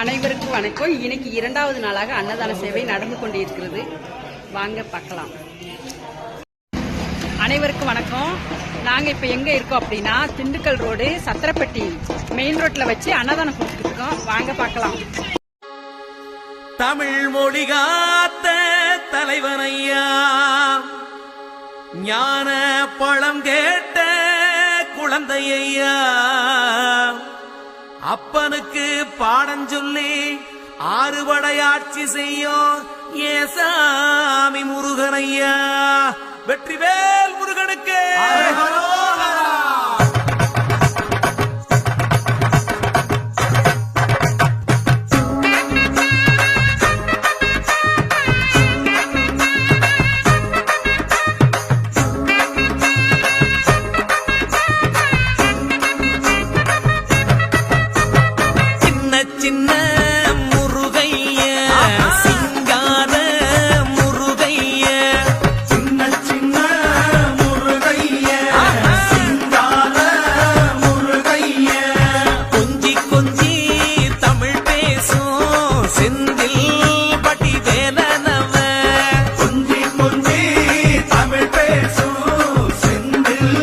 அனைவருக்கும் வணக்கம். இன்னைக்கு இரண்டாவது நாளாக அன்னதான சேவை நடந்து கொண்டிருக்கிறது. வாங்க பார்க்கலாம். அனைவருக்கும் வணக்கம். நாங்கள் இப்போ எங்கே இருக்கோம் அப்படின்னா திண்டுக்கல் ரோடு சத்திரப்பட்டி மெயின் ரோட்டில் வச்சு அன்னதானம் கொடுத்துட்டு இருக்கோம். வாங்க பார்க்கலாம். தமிழ் மொழி காத்த தலைவனையா, ஞான பழம் கேட்ட குழந்தையா, அப்பனுக்கு பாடம் சொல்லி ஆறுபடையாட்சி செய்யும் ஏசாமி முருகனையா. வெற்றிவேல் முருகனுக்கு. சின்ன முருகைய சிங்கார முருகைய, சின்ன சின்ன முருகைய சிங்கார முருகைய, கொஞ்சி கொஞ்சி தமிழ் பேசும் செந்தில் பட்டி வேலனவ, கொஞ்சி கொஞ்சி தமிழ் பேசும் செந்தில்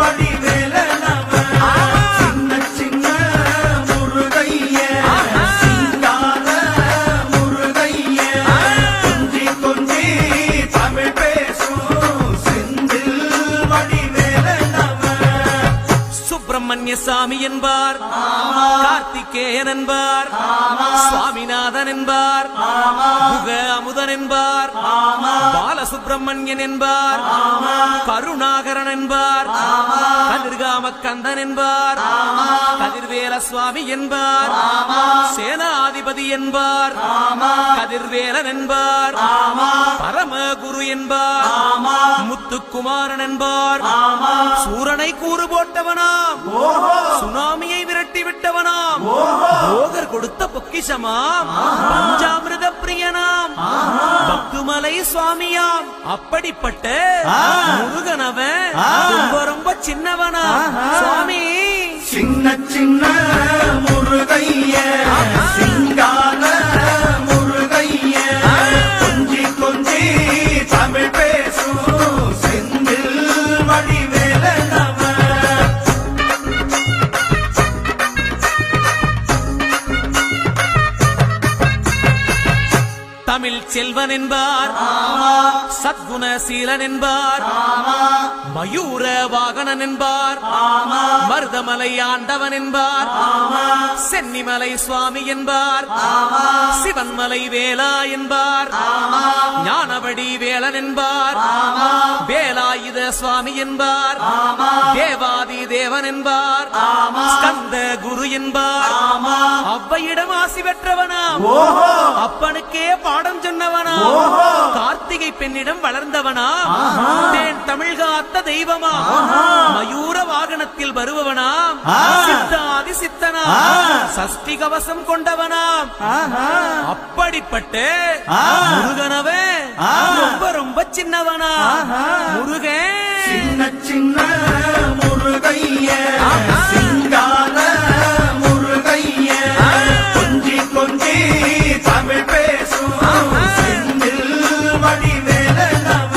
பட்டி வேலனவ, சின்ன சின்ன முருகைய சுப்பிரமணியசாமி என்பார், கார்த்திகேயன் என்பார், சுவாமிநாதன் என்பார், முக அமுதன் என்பார், பாலசுப்பிரமணியன் என்பார், கருணாகரன் என்பார், கதிர்காம கந்தன் என்பார், கதிர்வேல சுவாமி என்பார், சேனாதிபதி என்பார், கதிர்வேலன் என்பார், பரமகுரு என்பார், முத்துக்குமாரன் என்பார், சூரனை கூறு போட்டவனாம், சுனாமியை விரட்டி விட்டவனாம், போகர் கொடுத்த பொக்கிஷமாம், பஞ்சாமிரத பிரியனாம், பக்துமலை சுவாமியாம். அப்படிப்பட்ட முருகனவன் ரொம்ப ரொம்ப சின்னவனா சுவாமி. சின்ன சின்ன முருகைய சிங்கார முருகைய, கொஞ்சி கொஞ்சி தமிழ் பேசும் செந்தில் வடிவேலனவ. தமிழ் செல்வன் என்பார், சத்குணசீலன் என்பார், மயூர வாகனன் என்பார், மருதமலை ஆண்டவன் என்பார், சென்னிமலை சுவாமி என்பார், சிவன்மலை வேலா என்பார், ஞானவடி வேலன் என்பார், வேலாயுத சுவாமி என்பார், தேவாதி தேவன் என்பார், ஸ்கந்த குரு என்பார், அவ்வையிடம் ஆசி பெற்றவனாம், அப்பனுக்கே பாடம் சொன்னவனா, கார்த்திகை பெண்ணிடம் வளர்ந்தவனா, தேன் தமிழ் காத்த தெய்வமா, மயூர வாகனத்தில் வருபவனாம், சித்தாதி சித்தனா, சஷ்டி கவசம் கொண்டவனாம். அப்படிப்பட்ட முருகனவே ரொம்ப ரொம்ப சின்னவனா முருகன். சின்ன சின்ன முருகைய சிங்கார முருகைய, கொஞ்சி கொஞ்சி தமிழ் பேசும் செந்தில் வடிவேலனவ.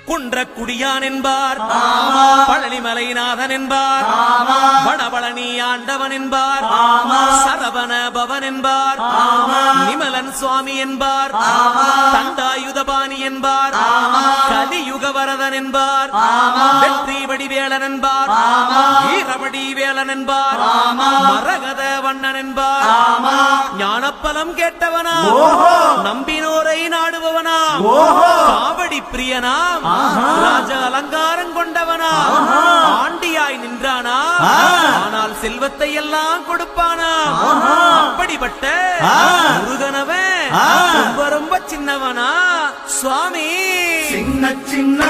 குன்றக்குடியான் என்பார், பழனிமலைநாதன் என்பார், வடபழனி ஆண்டவன் என்பார், சரவண பவன் என்பார், நிமலன் சுவாமி என்பார், தண்டாயுதபாணி என்பார், கலியுக வரதன் என்பார், வெற்றி வடிவேலன் என்பார், வீரவடி வேலன் என்பார், மரகத வண்ணன் என்பார், ஞானப்பலம் கேட்டவனா, நம்பினோரை நாடுபவனா, காவடி பிரியனாம், ராஜ அலங்காரம் கொண்டவனா, ஆண்டியாய் நின்றானா, ஆனால் செல்வத்தை எல்லாம் கொடுப்பானா. அப்படிப்பட்ட முருகனவன் ரொம்ப ரொம்ப சின்னவனா சுவாமி. சின்ன சின்ன